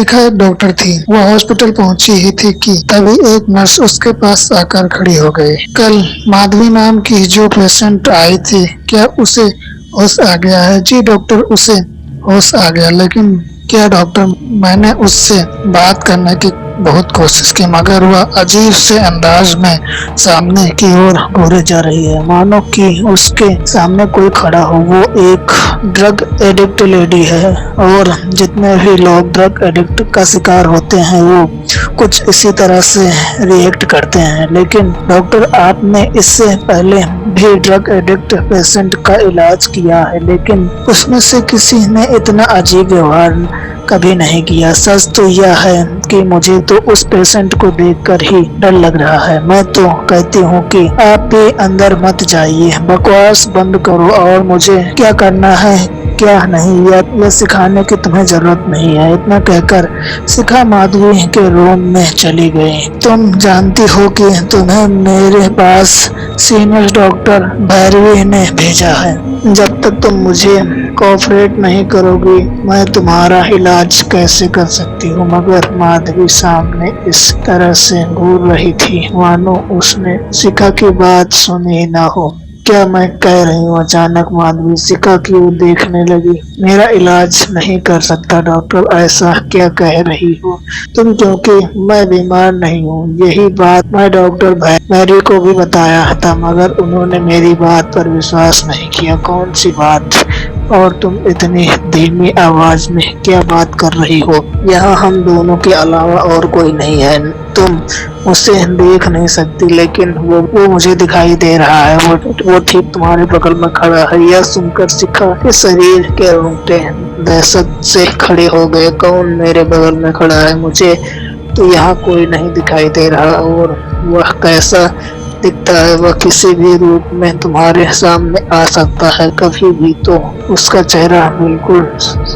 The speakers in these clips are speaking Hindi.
शिखा एक डॉक्टर थी। वो हॉस्पिटल पहुंची ही थी कि तभी एक नर्स उसके पास आकर खड़ी हो गई। कल माधवी नाम की जो पेशेंट आई थी, क्या उसे होश आ गया है? जी डॉक्टर, उसे होश आ गया। लेकिन क्या डॉक्टर? मैंने उससे बात करने की बहुत कोशिश की, मगर वह अजीब से अंदाज में सामने की ओर घूरे जा रही है, मानो कि उसके सामने कोई खड़ा हो। वो एक ड्रग एडिक्ट लेडी है और जितने भी लोग ड्रग एडिक्ट का शिकार होते हैं वो कुछ इसी तरह से रिएक्ट करते हैं। लेकिन डॉक्टर, आपने इससे पहले भी ड्रग एडिक्ट पेशेंट का इलाज किया है, लेकिन उसमें से किसी ने इतना अजीब व्यवहार कभी नहीं किया। सच तो यह है कि मुझे तो उस पेशेंट को देखकर ही डर लग रहा है। मैं तो कहती हूँ कि आप भी अंदर मत जाइए, बकवास बंद करो और मुझे क्या करना है क्या नहीं यह सिखाने की तुम्हें जरूरत नहीं है। इतना कहकर शिखा माधवी के रूम में चली गई। तुम जानती हो कि तुम्हें मेरे पास सीनियर डॉक्टर भैरवी ने भेजा है। जब तक तुम मुझे कोऑपरेट नहीं करोगी, मैं तुम्हारा इलाज कैसे कर सकती हूँ? मगर माधवी सामने इस तरह से घूर रही थी मानो उसने शिखा की बात सुनी ही ना हो। क्या मैं कह रही हूँ? अचानक माधवी शिखा की ओर देखने लगी। मेरा इलाज नहीं कर सकता डॉक्टर, ऐसा क्या कह रही हो तुम? क्योंकि मैं बीमार नहीं हूँ। यही बात मैं डॉक्टर भैरवी को भी बताया था, मगर उन्होंने मेरी बात पर विश्वास नहीं किया। कौन सी बात? और तुम इतनी धीमी आवाज में क्या बात कर रही हो? यहाँ हम दोनों के अलावा और कोई नहीं है। तुम उसे देख नहीं सकती, लेकिन वो मुझे दिखाई दे रहा है। वो ठीक तुम्हारे बगल में खड़ा है। यह सुनकर शिखा के शरीर के रोंगटे दहशत से खड़े हो गए। कौन मेरे बगल में खड़ा है? मुझे तो यहाँ कोई नहीं दिखाई दे रहा। और वह कैसा दिखता है? वह किसी भी रूप में तुम्हारे सामने आ सकता है कभी भी। तो उसका चेहरा बिल्कुल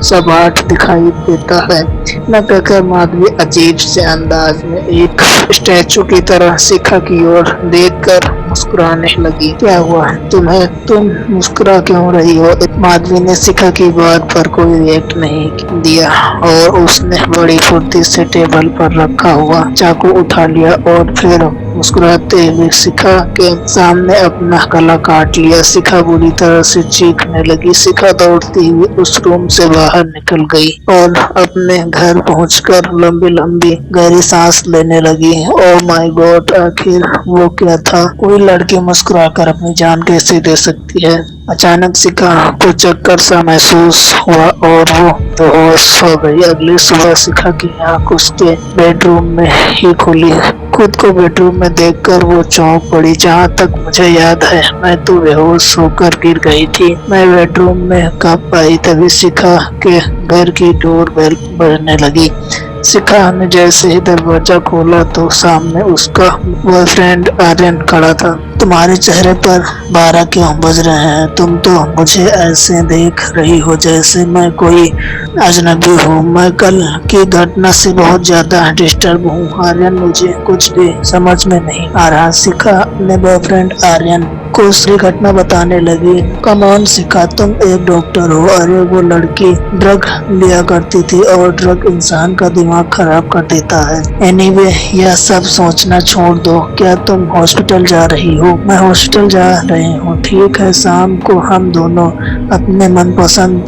सपाट दिखाई देता है। न कहकर माधवी अजीब से अंदाज में एक स्टैचू की तरह शिखा की ओर देखकर मुस्कुराने लगी। क्या हुआ तुम्हें? तुम मुस्कुरा क्यों रही हो? माधवी ने शिखा की बात पर कोई रिएक्ट नहीं दिया और उसने बड़ी फुर्ती से टेबल पर रखा हुआ चाकू उठा लिया और फिर मुस्कुराते हुए शिखा के सामने अपना गला काट लिया। शिखा बुरी तरह से चीखने लगी। शिखा दौड़ती हुई उस रूम से बाहर निकल गई और अपने घर पहुंचकर लंबी लंबी गहरी सांस लेने लगी। ओह माय गॉड, आखिर वो क्या था? कोई लड़की मुस्कुराकर अपनी जान कैसे दे सकती है? अचानक शिखा को चक्कर सा महसूस हुआ और वो बेहोश हो गई। अगली सुबह शिखा की आंख उसके बेडरूम में ही खुली। खुद को बेडरूम में देखकर वो चौंक पड़ी। जहाँ तक मुझे याद है मैं तो बेहोश होकर गिर गई थी। मैं बेडरूम में कब आई तभी शिखा के घर की डोर बेल बजने लगी। शिखा ने जैसे ही दरवाजा खोला तो सामने उसका बॉयफ्रेंड आर्यन खड़ा था। तुम्हारे चेहरे पर 12 क्यों बज रहे हैं? तुम तो मुझे ऐसे देख रही हो जैसे मैं कोई अजनबी हूँ। मैं कल की घटना से बहुत ज्यादा डिस्टर्ब हूँ आर्यन, मुझे कुछ भी समझ में नहीं आ रहा। शिखा ने बॉयफ्रेंड आर्यन को उसकी घटना बताने लगी। कम ऑन शिखा, तुम एक डॉक्टर हो। अरे वो लड़की ड्रग लिया करती थी और ड्रग इंसान का दिमाग खराब कर देता है। एनीवे, यह सब सोचना छोड़ दो। क्या तुम हॉस्पिटल जा रही हो? मैं हॉस्पिटल जा रही हूँ। ठीक है, शाम को हम दोनों अपने मनपसंद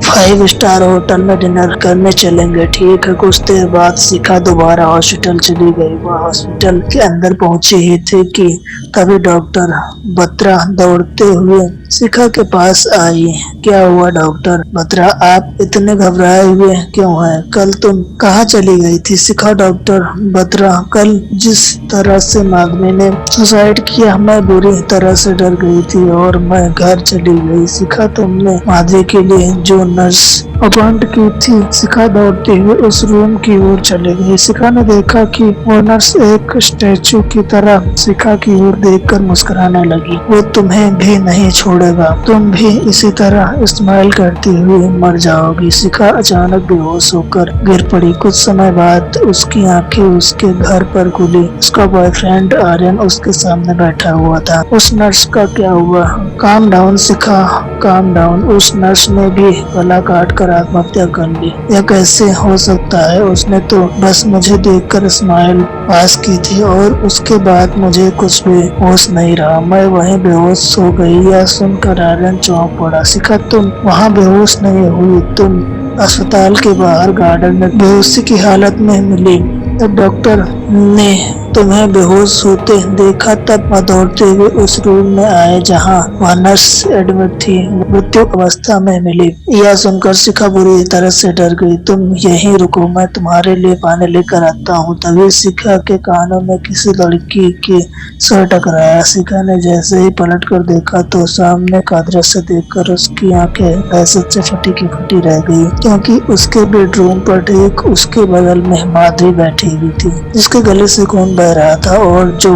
5 स्टार होटल में डिनर करने चलेंगे। ठीक है। कुछ देर बाद शिखा दोबारा हॉस्पिटल चली गई। वह हॉस्पिटल के अंदर पहुंची ही थी कि तभी डॉक्टर बत्रा दौड़ते हुए शिखा के पास आई। क्या हुआ डॉक्टर बत्रा, आप इतने घबराए हुए क्यों हैं? कल तुम कहाँ चली गई थी? शिखा डॉक्टर बत्रा, कल जिस तरह से माधवी ने सुसाइड किया मैं बुरी तरह से डर गई थी और मैं घर चली गई। शिखा, तुमने माधवी के लिए जो नर्स अपॉइंट की थी? शिखा दौड़ते हुए उस रूम की ओर चली गई। शिखा ने देखा कि वो नर्स एक स्टैचू की तरह शिखा की ओर देखकर मुस्कुराने लगी। वो तुम्हें भी नहीं छोड़ेगा, तुम भी इसी तरह स्माइल करती हुई मर जाओगी। शिखा अचानक बेहोश होकर गिर पड़ी। कुछ समय बाद उसकी आंखें उसके घर पर खुली। उसका बॉयफ्रेंड आर्यन उसके सामने बैठा हुआ था। उस नर्स का क्या हुआ? काम डाउन शिखा, काम डाउन। उस नर्स ने भी गला काट कर आत्महत्या कर ली। यह कैसे हो सकता है? उसने तो बस मुझे देखकर स्माइल पास की थी और उसके बाद मुझे कुछ भी होश नहीं रहा। मैं वहीं बेहोश हो गई। यह सुनकर आर्यन चौंक पड़ा। शिखा, तुम वहाँ बेहोश नहीं हुई, तुम अस्पताल के बाहर गार्डन में बेहोशी की हालत में मिली। तब डॉक्टर ने तुम्हें बेहोश होते देखा, तब वह दौड़ते हुए उस रूम में आए जहां वह नर्स एडमिट थी, मृत्यु अवस्था में मिली। यह सुनकर शिखा बुरी तरह से डर गई। तुम यहीं रुको, मैं तुम्हारे लिए पानी लेकर आता हूँ। तभी शिखा के कानों में किसी लड़की के स्वर टकराया। शिखा ने जैसे ही पलट कर देखा तो सामने का दृश्य देखकर उसकी आंखें दहशत से फटी की फटी रह गई, क्योंकि उसके बेडरूम पर ठीक उसके बगल में माधवी बैठी हुई थी, जिसके गले से खून बह रहा था और जो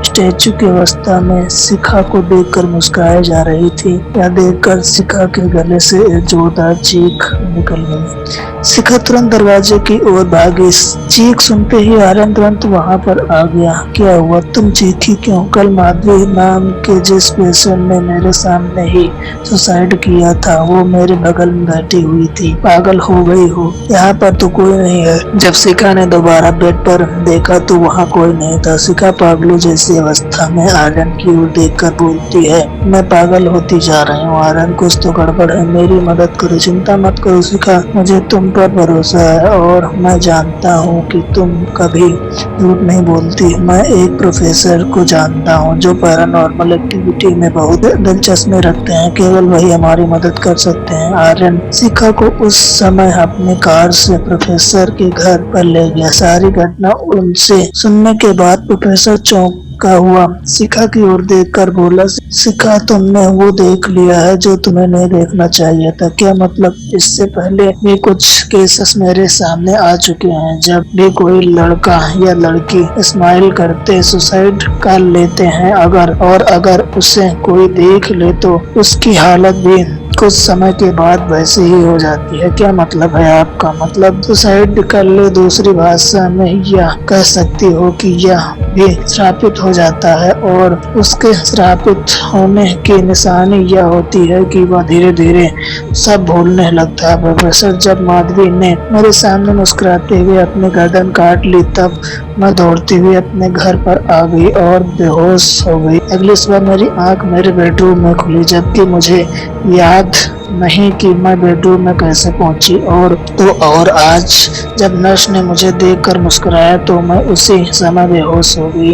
स्टैचू की अवस्था में शिखा को देखकर मुस्कुराई जा रही थी। यह देखकर शिखा के गले से एक जोरदार चीख निकल गई। शिखा तुरंत दरवाजे की ओर भागी। चीख सुनते ही आर्यन तुरंत वहां पर आ गया। क्या हुआ? तुम चीखी क्यों? कल माधवी नाम के जिस पेशेंट ने मेरे सामने ही सुसाइड किया था, वो मेरे बगल में बैठी हुई थी। पागल हो गई हो? यहाँ पर तो कोई नहीं है। जब शिखा ने दोबारा बेड पर देखा तो वहाँ कोई नहीं था। शिखा पागलों जैसी अवस्था में आर्यन की ओर देखकर बोलती है, मैं पागल होती जा रही हूँ। आर्यन, कुछ तो गड़बड़ है, मेरी मदद करो। चिंता मत करो शिखा, मुझे तुम पर भरोसा है और मैं जानता हूँ कि तुम कभी झूठ नहीं बोलती। मैं एक प्रोफेसर को जानता हूँ जो पैरानॉर्मल एक्टिविटी में बहुत दिलचस्पी रखते हैं। केवल वही हमारी मदद कर सकते हैं। आर्यन शिखा को उस समय अपनी कार से प्रोफेसर के घर पर ले गया। सारी घटना उनसे सुनने के बाद प्रोफेसर चौंक का हुआ। शिखा की ओर देखकर बोला, शिखा, तुमने वो देख लिया है जो तुम्हें नहीं देखना चाहिए था। क्या मतलब? इससे पहले भी कुछ केसेस मेरे सामने आ चुके हैं। जब भी कोई लड़का या लड़की स्माइल करते सुसाइड कर लेते हैं, अगर उसे कोई देख ले तो उसकी हालत भी कुछ समय के बाद वैसे ही हो जाती है। क्या मतलब है आपका? मतलब सुसाइड कर ले। दूसरी भाषा में यह कह सकती हो कि यह भी श्रापित हो जाता है और उसके श्रापित होने की निशानी यह होती है कि वह धीरे धीरे सब भूलने लगता है। प्रोफेसर, जब माधवी ने मेरे सामने मुस्कुराते हुए अपनी गर्दन काट ली, तब मैं दौड़ती हुई अपने घर पर आ गई और बेहोश हो गई। अगली सुबह मेरी आंख मेरे बेडरूम में खुली, जबकि मुझे याद नहीं कि मैं बेडरूम में कैसे पहुंची। और आज जब नर्स ने मुझे देखकर मुस्कुराया तो मैं उसी समय बेहोश हो गई,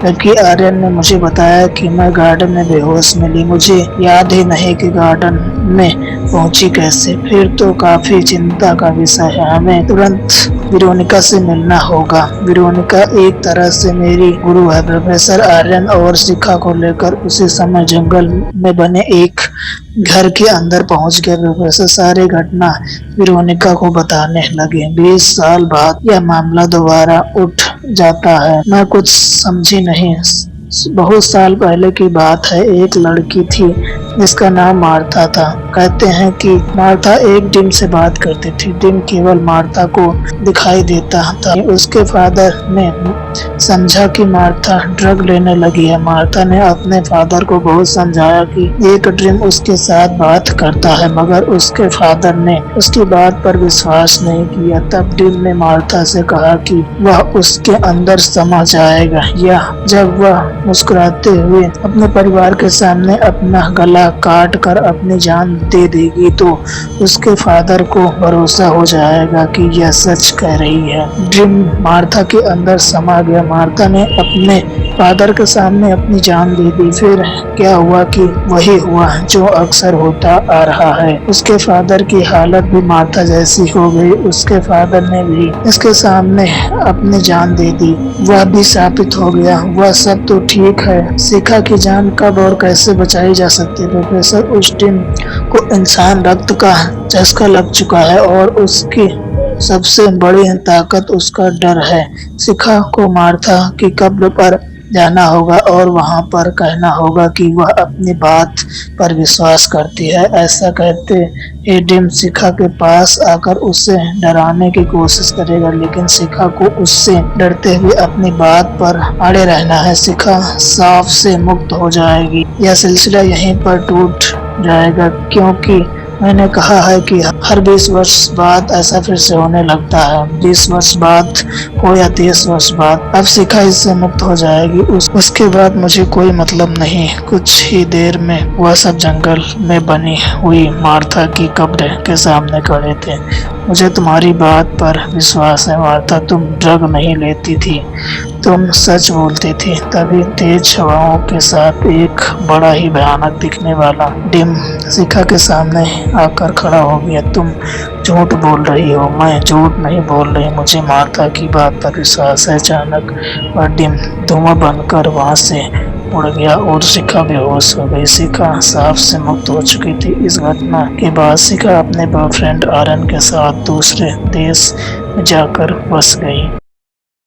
जबकि आर्यन ने मुझे बताया कि मैं गार्डन में बेहोश मिली। मुझे याद ही नहीं कि गार्डन में पहुंची कैसे। फिर तो काफी चिंता का विषय है। हमें तुरंत वेरोनिका से मिलना होगा। वेरोनिका एक तरह से मेरी गुरु है। प्रोफेसर आर्यन और शिखा को लेकर उसी समय जंगल में बने एक घर के अंदर पहुंच गए। प्रोफेसर सारी घटना वेरोनिका को बताने लगे। 20 साल बाद यह मामला दोबारा उठ जाता है। मैं कुछ समझी नहीं। बहुत साल पहले की बात है। एक लड़की थी जिसका नाम मार्था था। कहते हैं कि मार्था एक डिम से बात करती थी। डिम केवल मार्था को दिखाई देता था। उसके फादर ने समझा कि मार्था ड्रग लेने लगी है। मार्था ने अपने फादर को बहुत समझाया कि एक ड्रीम उसके साथ बात करता है, मगर उसके फादर ने उसकी बात पर विश्वास नहीं किया। तब डिम ने मार्था से कहा कि वह उसके अंदर समा जाएगा या जब वह मुस्कुराते हुए अपने परिवार के सामने अपना गला काट कर अपनी जान दे देगी तो उसके फादर को भरोसा हो जाएगा कि यह सच कह रही है। ड्रीम मार्था के अंदर समा गया। मार्था ने अपने फादर के सामने अपनी जान दे दी। फिर क्या हुआ कि वही हुआ जो अक्सर होता आ रहा है। उसके फादर की हालत भी मार्था जैसी हो गई। उसके फादर ने भी इसके सामने अपनी जान दे दी। वह भी साबित हो गया। वह सब तो ठीक है, शिखा की जान कब और कैसे बचाई जा सकती है? प्रोफेसर, उस दिन को इंसान रक्त का चस्का लग चुका है और उसकी सबसे बड़ी ताकत उसका डर है। शिखा को मार्था की कब्र पर जाना होगा और वहां पर कहना होगा कि वह अपनी बात पर विश्वास करती है। ऐसा कहते एडिम शिखा के पास आकर उसे डराने की कोशिश करेगा, लेकिन शिखा को उससे डरते हुए अपनी बात पर अड़े रहना है। शिखा साफ से मुक्त हो जाएगी। यह सिलसिला यहीं पर टूट जाएगा, क्योंकि मैंने कहा है कि हर 20 वर्ष बाद ऐसा फिर से होने लगता है। 20 वर्ष बाद हो या 30 वर्ष बाद, अब शिखा इससे मुक्त हो जाएगी। उसके बाद मुझे कोई मतलब नहीं। कुछ ही देर में वह सब जंगल में बनी हुई मार्था की कब्र के सामने खड़े थे। मुझे तुम्हारी बात पर विश्वास है मार्था, तुम ड्रग नहीं लेती थी, तुम सच बोलती थी। तभी तेज हवाओं के साथ एक बड़ा ही भयानक दिखने वाला डिम शिखा के सामने आकर खड़ा हो गया। तुम झूठ बोल रही हो। मैं झूठ नहीं बोल रही, मुझे मार्था की बात पर विश्वास है। अचानक वह डिम धुआं बनकर वहां से उड़ गया और शिखा बेहोश हो गई। शिखा सांप से मुक्त हो चुकी थी। इस घटना के बाद शिखा अपने बॉयफ्रेंड आर्यन के साथ दूसरे देश में जाकर बस गई।